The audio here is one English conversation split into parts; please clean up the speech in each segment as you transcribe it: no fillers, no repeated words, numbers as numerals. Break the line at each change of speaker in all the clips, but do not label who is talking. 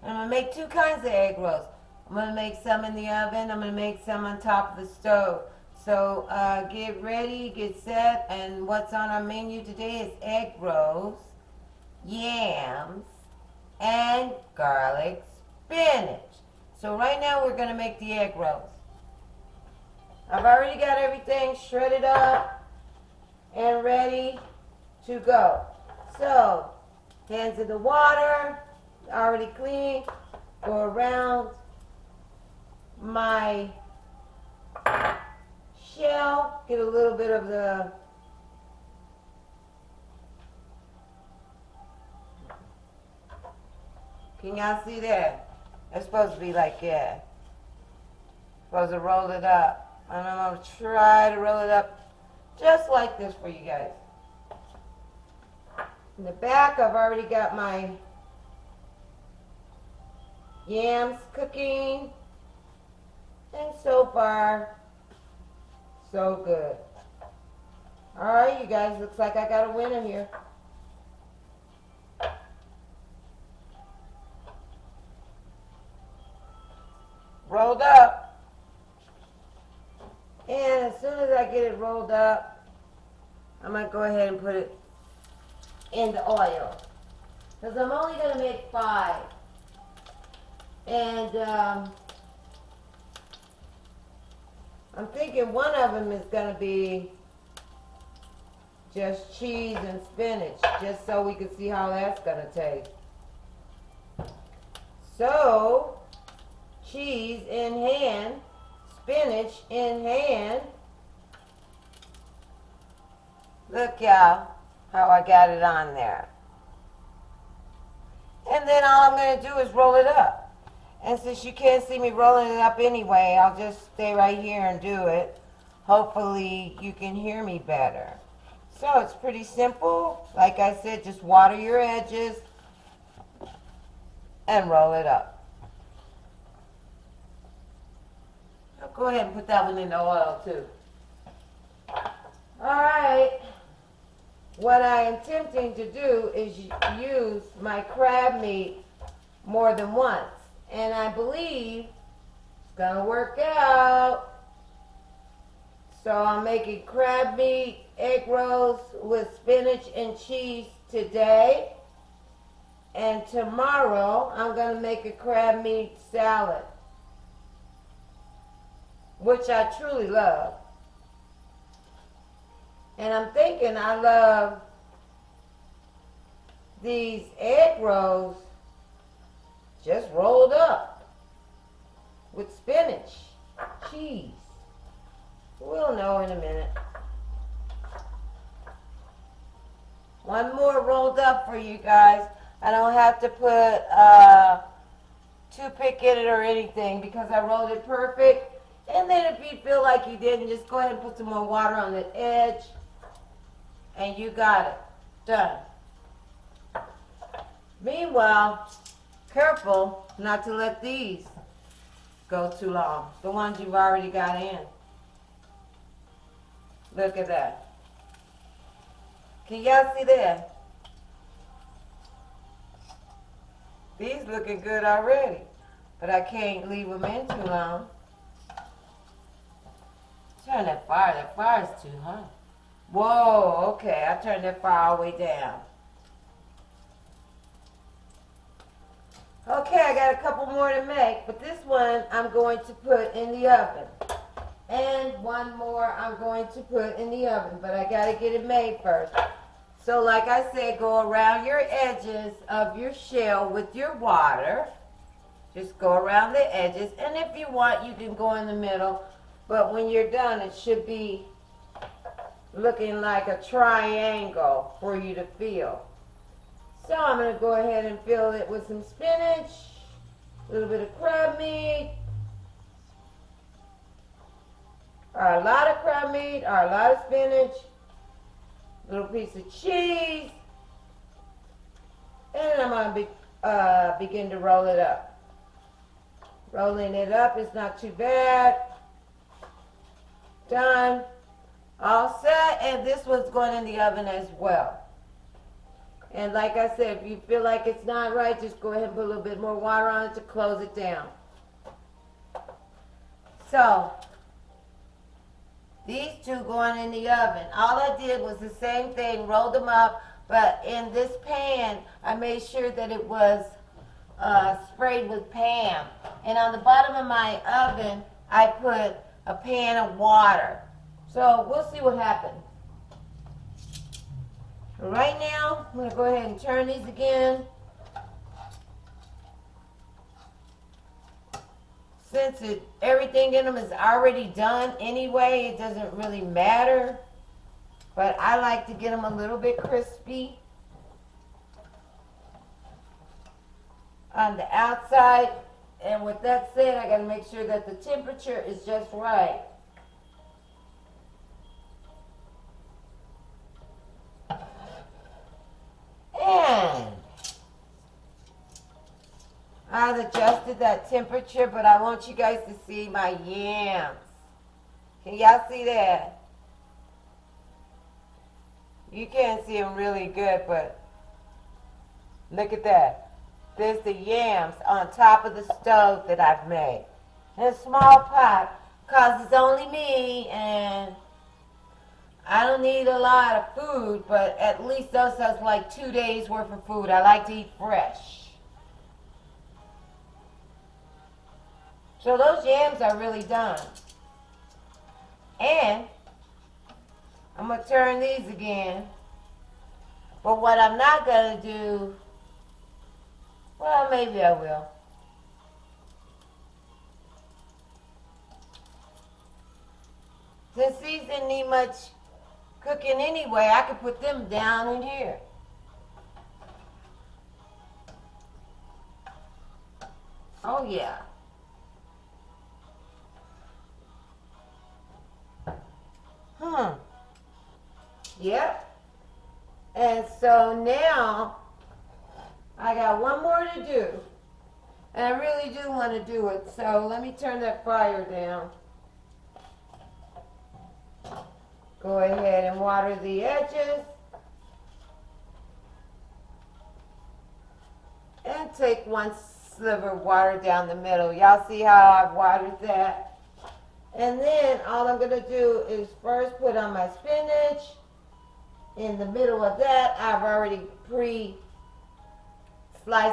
I'm going to make two kinds of egg rolls. I'm going to make some in the oven. I'm going to make some on top of the stove. So get ready, get set, and what's on our menu today is egg rolls, yams, and garlic spinach. So right now we're going to make the egg rolls. I've already got everything shredded up and ready to go. So, hands in the water, already clean. Go around my shell, get a little bit of the can y'all see that? It's supposed to be like that. Supposed to roll it up. And I'm going to try to roll it up just like this for you guys. In the back, I've already got my yams cooking. And so far, so good. Alright, you guys, looks like I got a winner here. Rolled up. And as soon as I get it rolled up, I'm going to go ahead and put it in the oil. Because I'm only going to make 5. And I'm thinking one of them is going to be just cheese and spinach, just so we can see how that's going to taste. So, cheese in hand, spinach in hand. Look, y'all, how I got it on there. And then all I'm going to do is roll it up. And since you can't see me rolling it up anyway, I'll just stay right here and do it. Hopefully you can hear me better. So it's pretty simple. Like I said, just water your edges and roll it up. I'll go ahead and put that one in the oil too. Alright. What I am attempting to do is use my crab meat more than once. And I believe it's going to work out. So I'm making crab meat egg rolls with spinach and cheese today. And tomorrow I'm going to make a crab meat salad, which I truly love. And I'm thinking I love these egg rolls just rolled up with spinach, cheese. We'll know in a minute. One more rolled up for you guys. I don't have to put toothpick in it or anything because I rolled it perfect. And then if you feel like you didn't, just go ahead and put some more water on the edge. And you got it. Done. Meanwhile, careful not to let these go too long. The ones you've already got in. Look at that. Can y'all see that? These looking good already. But I can't leave them in too long. Turn that fire. That fire's too hot. Whoa, okay. I turned that fire all the way down. Okay, I got a couple more to make, but this one I'm going to put in the oven. And one more I'm going to put in the oven, but I got to get it made first. So like I said, go around your edges of your shell with your water. Just go around the edges, and if you want, you can go in the middle. But when you're done, it should be looking like a triangle for you to fill. So I'm going to go ahead and fill it with some spinach, a little bit of crab meat, or a lot of crab meat, or a lot of spinach, a little piece of cheese, and I'm going to begin to roll it up. Rolling it up is not too bad. Done. All set, and this one's going in the oven as well. And like I said, if you feel like it's not right, just go ahead and put a little bit more water on it to close it down. So, these two going in the oven. All I did was the same thing, rolled them up, but in this pan, I made sure that it was sprayed with Pam. And on the bottom of my oven, I put a pan of water. So we'll see what happens. Right now, I'm going to go ahead and turn these again. Since everything in them is already done anyway, it doesn't really matter. But I like to get them a little bit crispy on the outside. And with that said, I got to make sure that the temperature is just right. And I've adjusted that temperature, but I want you guys to see my yams. Can y'all see that? You can't see them really good, but look at that. There's the yams on top of the stove that I've made. In a small pot, because it's only me, and I don't need a lot of food, but at least those are like 2 days worth of food. I like to eat fresh. So those yams are really done. And I'm going to turn these again. But what I'm not going to do, well, maybe I will. Since these didn't need much cooking anyway, I could put them down in here. Oh, yeah. Yep. And so now I got one more to do. And I really do want to do it. So let me turn that fire down. Go ahead and water the edges. And take one sliver of water down the middle. Y'all see how I've watered that? And then all I'm going to do is first put on my spinach. In the middle of that, I've already pre-sliced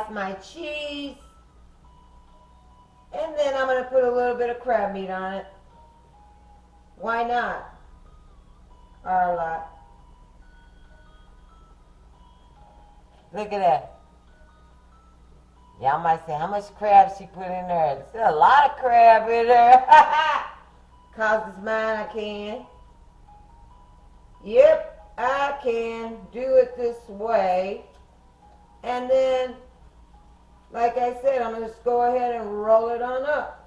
my cheese. And then I'm going to put a little bit of crab meat on it. Why not? Or a lot. Look at that. Y'all might say, how much crab she put in there? There's a lot of crab in there. Cause it's mine, I can. Yep, I can do it this way. And then, like I said, I'm going to just go ahead and roll it on up.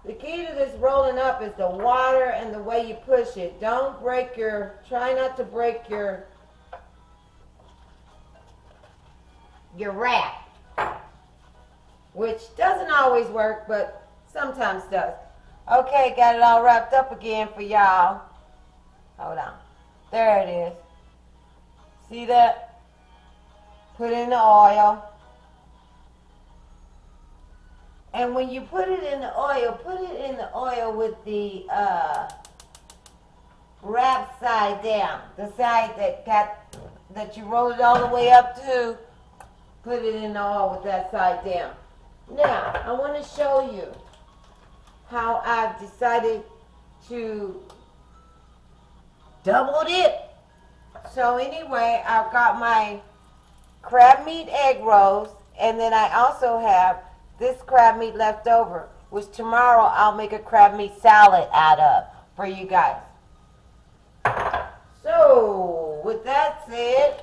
The key to this rolling up is the water and the way you push it. Don't break try not to break your wrap. Which doesn't always work, but sometimes does. Okay, got it all wrapped up again for y'all. Hold on. There it is. See that? Put it in the oil. And when you put it in the oil with the wrap side down. The side that you roll it all the way up to. Put it in the oil with that side down. Now, I want to show you how I've decided to double dip. So anyway, I've got my crab meat egg rolls, and then I also have this crab meat left over, which tomorrow I'll make a crab meat salad out of for you guys. So, with that said,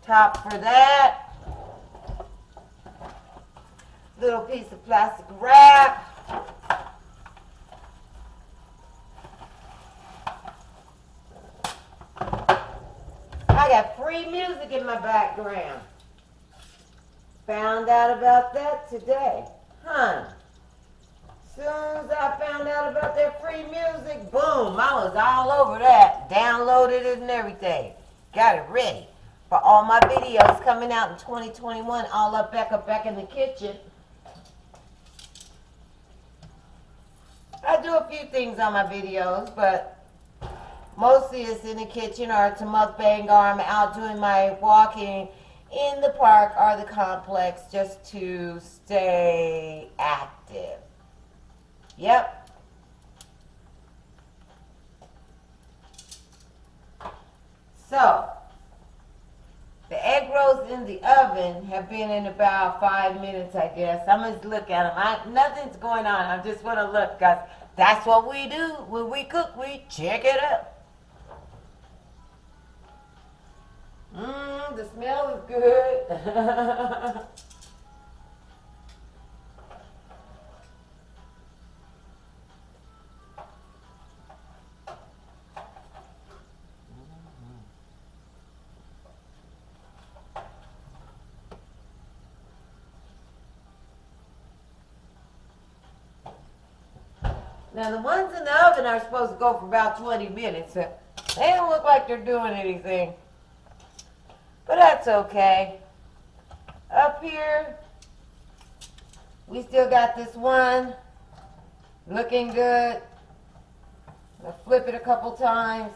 top for that. Little piece of plastic wrap. I got free music in my background. Found out about that today. Soon as I found out about that free music, boom, I was all over that. Downloaded it and everything. Got it ready for all my videos coming out in 2021, all up back in the kitchen. I do a few things on my videos, but mostly it's in the kitchen or it's a mukbang or I'm out doing my walking in the park or the complex just to stay active. Yep. So, the egg rolls in the oven have been in about 5 minutes, I guess. I'm going to look at them. Nothing's going on. I just want to look, because that's what we do when we cook. We check it out. The smell is good. Now the ones in the oven are supposed to go for about 20 minutes. So they don't look like they're doing anything. But that's okay. Up here, we still got this one looking good. I'll flip it a couple times.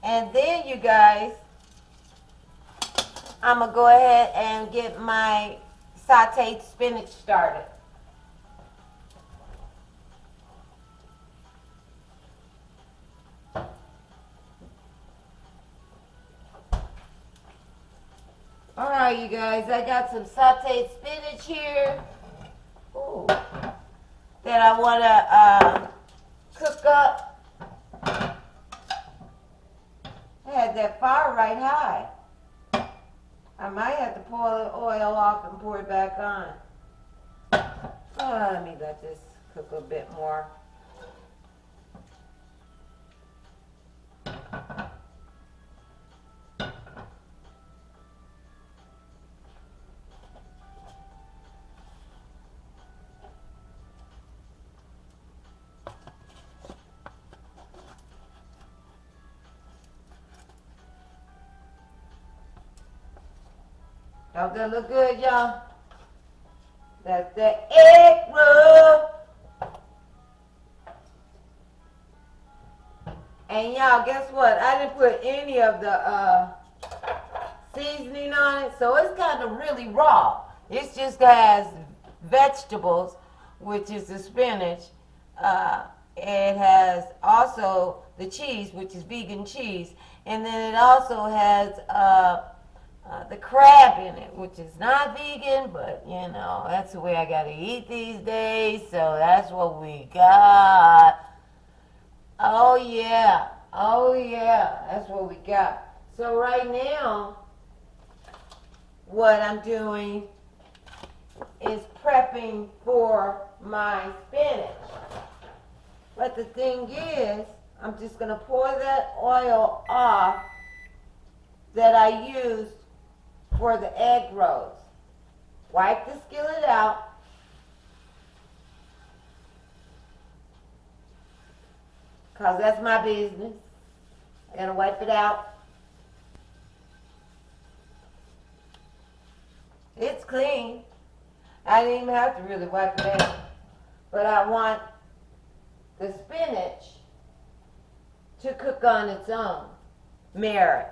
And then you guys, I'm going to go ahead and get my sauteed spinach started. Alright, you guys, I got some sauteed spinach here. Ooh. That I want to cook up. I had that fire right high. I might have to pull the oil off and pour it back on. Let me let this cook a bit more. Don't that look good, y'all? That's the egg roll. And y'all, guess what? I didn't put any of the seasoning on it, so it's kind of really raw. It just has vegetables, which is the spinach. It has also the cheese, which is vegan cheese. And then it also has the crab in it, which is not vegan, but you know, that's the way I gotta eat these days, so that's what we got. Oh yeah, that's what we got. So right now, what I'm doing is prepping for my spinach. But the thing is, I'm just gonna pour that oil off that I used for the egg rolls. Wipe the skillet out. Because that's my business. I'm going to wipe it out. It's clean. I didn't even have to really wipe it out. But I want the spinach to cook on its own merit.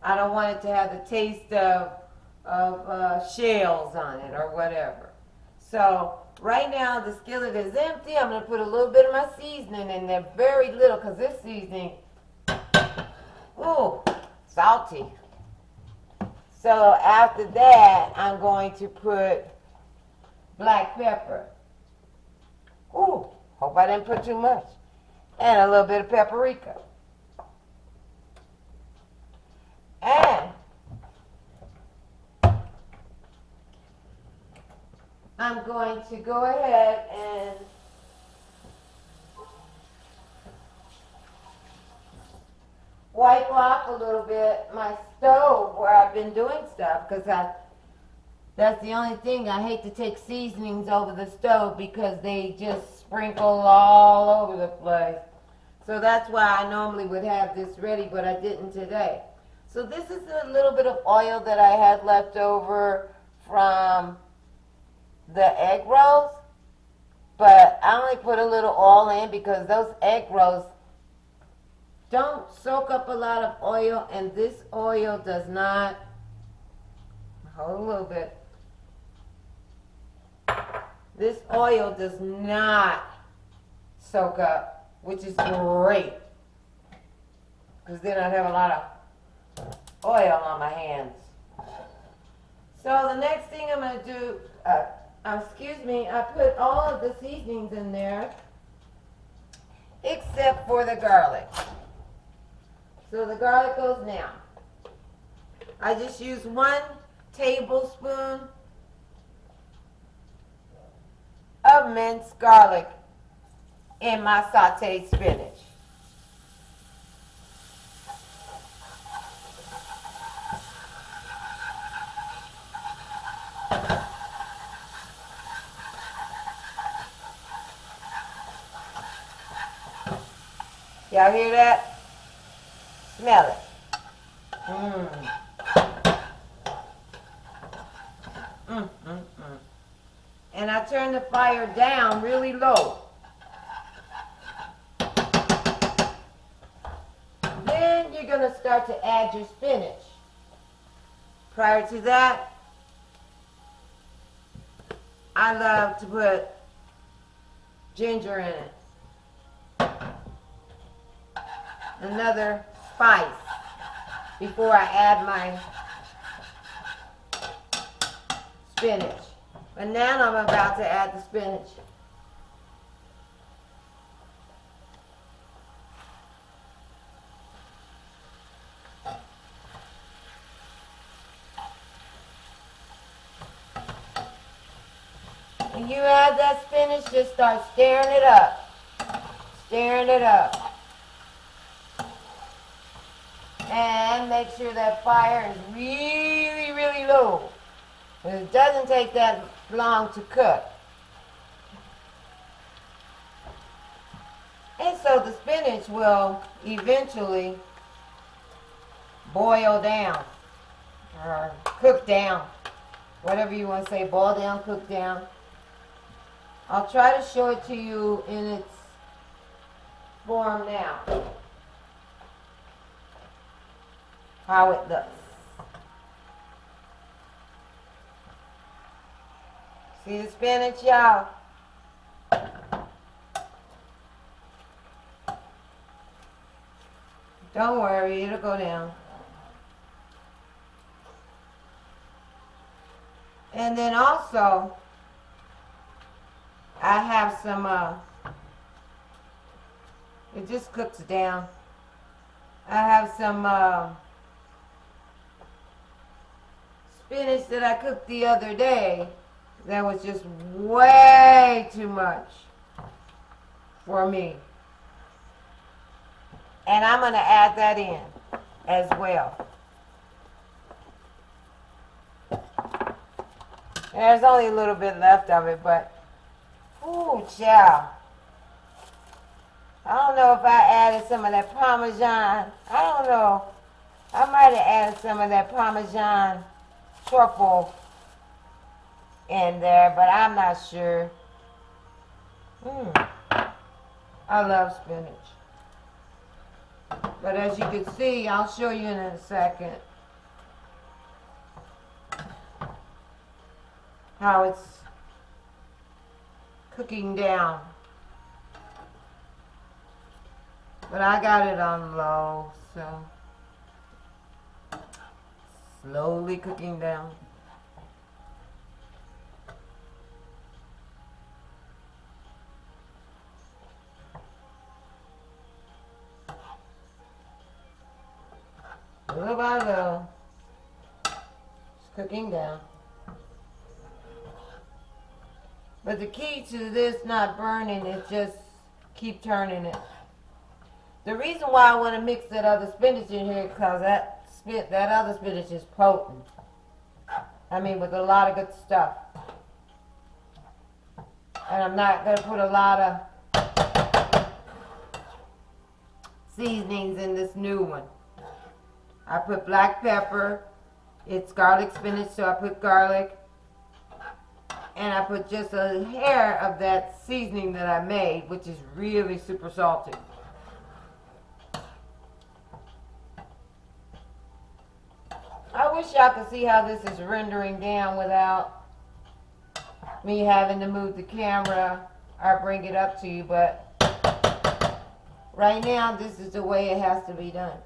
I don't want it to have the taste of shells on it or whatever. So right now the skillet is empty. I'm going to put a little bit of my seasoning in there, very little, because this seasoning, ooh, salty. So after that, I'm going to put black pepper. Ooh, hope I didn't put too much. And a little bit of paprika. And I'm going to go ahead and wipe off a little bit my stove where I've been doing stuff, because that's the only thing. I hate to take seasonings over the stove because they just sprinkle all over the place. So that's why I normally would have this ready, but I didn't today. So this is a little bit of oil that I had left over from the egg rolls. But I only put a little oil in because those egg rolls don't soak up a lot of oil, and this oil does not, hold a little bit, this oil does not soak up, which is great, because then I'd have a lot of oil on my hands. So the next thing I'm going to do, excuse me, I put all of the seasonings in there except for the garlic. So the garlic goes now. I just use 1 tablespoon of minced garlic in my sauteed spinach. Y'all hear that? Smell it. And I turn the fire down really low. Then you're going to start to add your spinach. Prior to that, I love to put ginger in it. Another spice before I add my spinach. But now I'm about to add the spinach. When you add that spinach, just start stirring it up. Stirring it up. And make sure that fire is really, really low. It doesn't take that long to cook. And so the spinach will eventually boil down or cook down. Whatever you want to say, boil down, cook down. I'll try to show it to you in its form now. How it looks. See the spinach, y'all? Don't worry, it'll go down. And then also, I have some, it just cooks down. I have some, spinach that I cooked the other day that was just way too much for me. And I'm going to add that in as well. There's only a little bit left of it, but, ooh, child. I don't know if I added some of that Parmesan. I don't know. I might have added some of that Parmesan truffle in there, but I'm not sure. I love spinach. But as you can see, I'll show you in a second how it's cooking down. But I got it on low, so slowly cooking down. Little by little, it's cooking down. But the key to this not burning is just keep turning it. The reason why I want to mix that other spinach in here is because that other spinach is potent. I mean, with a lot of good stuff. And I'm not going to put a lot of seasonings in this new one. I put black pepper. It's garlic spinach, so I put garlic. And I put just a hair of that seasoning that I made, which is really super salty. I wish y'all could see how this is rendering down without me having to move the camera or bring it up to you, but right now this is the way it has to be done.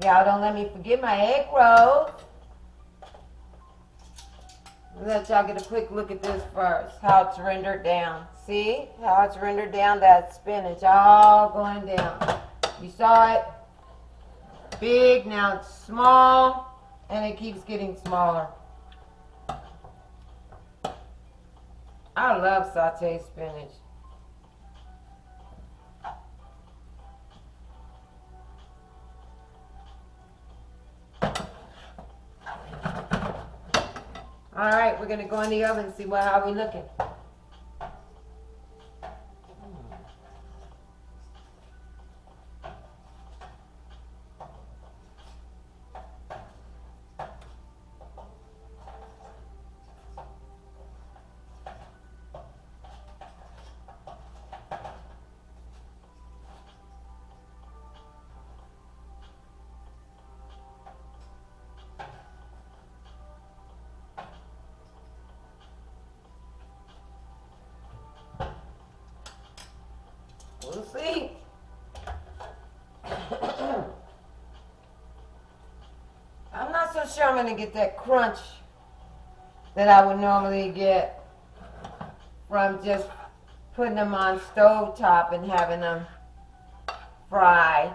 Y'all don't let me forget my egg rolls. Let y'all get a quick look at this first, how it's rendered down. See how it's rendered down? That spinach all going down. You saw it big, now it's small, and it keeps getting smaller. I love sauteed spinach. All right, we're gonna go in the oven and see how we looking. We'll see. I'm not so sure I'm going to get that crunch that I would normally get from just putting them on stove top and having them fry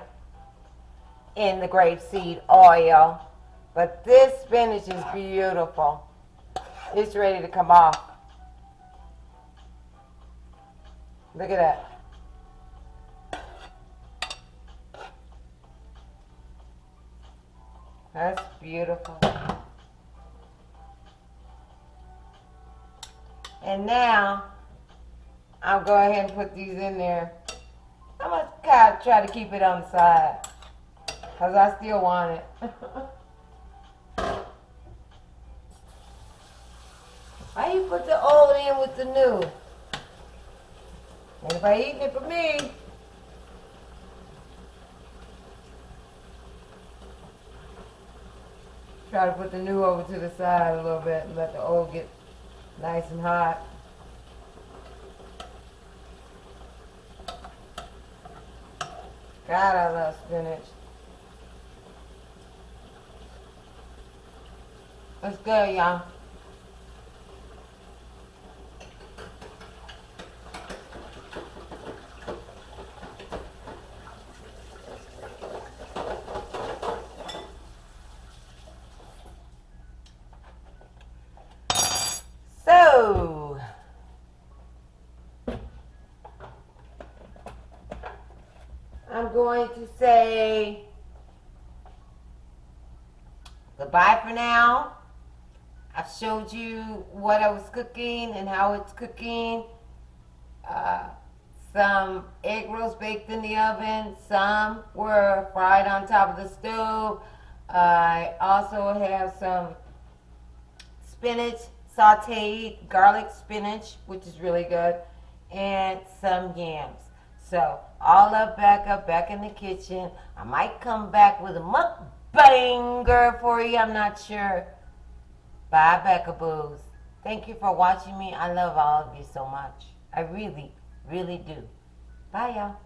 in the grapeseed oil. But this spinach is beautiful. It's ready to come off. Look at that. That's beautiful. And now, I'll go ahead and put these in there. I'm going to kind of try to keep it on the side, because I still want it. Why you put the old in with the new? Anybody eating it for me? Try to put the new over to the side a little bit and let the old get nice and hot. God, I love spinach. Let's go, y'all. So, I'm going to say goodbye for now. I've showed you what I was cooking and how it's cooking. Some egg rolls baked in the oven. Some were fried on top of the stove. I also have some spinach, sauteed garlic spinach, which is really good, and some yams. So, all up, back in the kitchen. I might come back with a mukbanger for you, I'm not sure. Bye, Beccaboos. Thank you for watching me. I love all of you so much. I really, really do. Bye, y'all.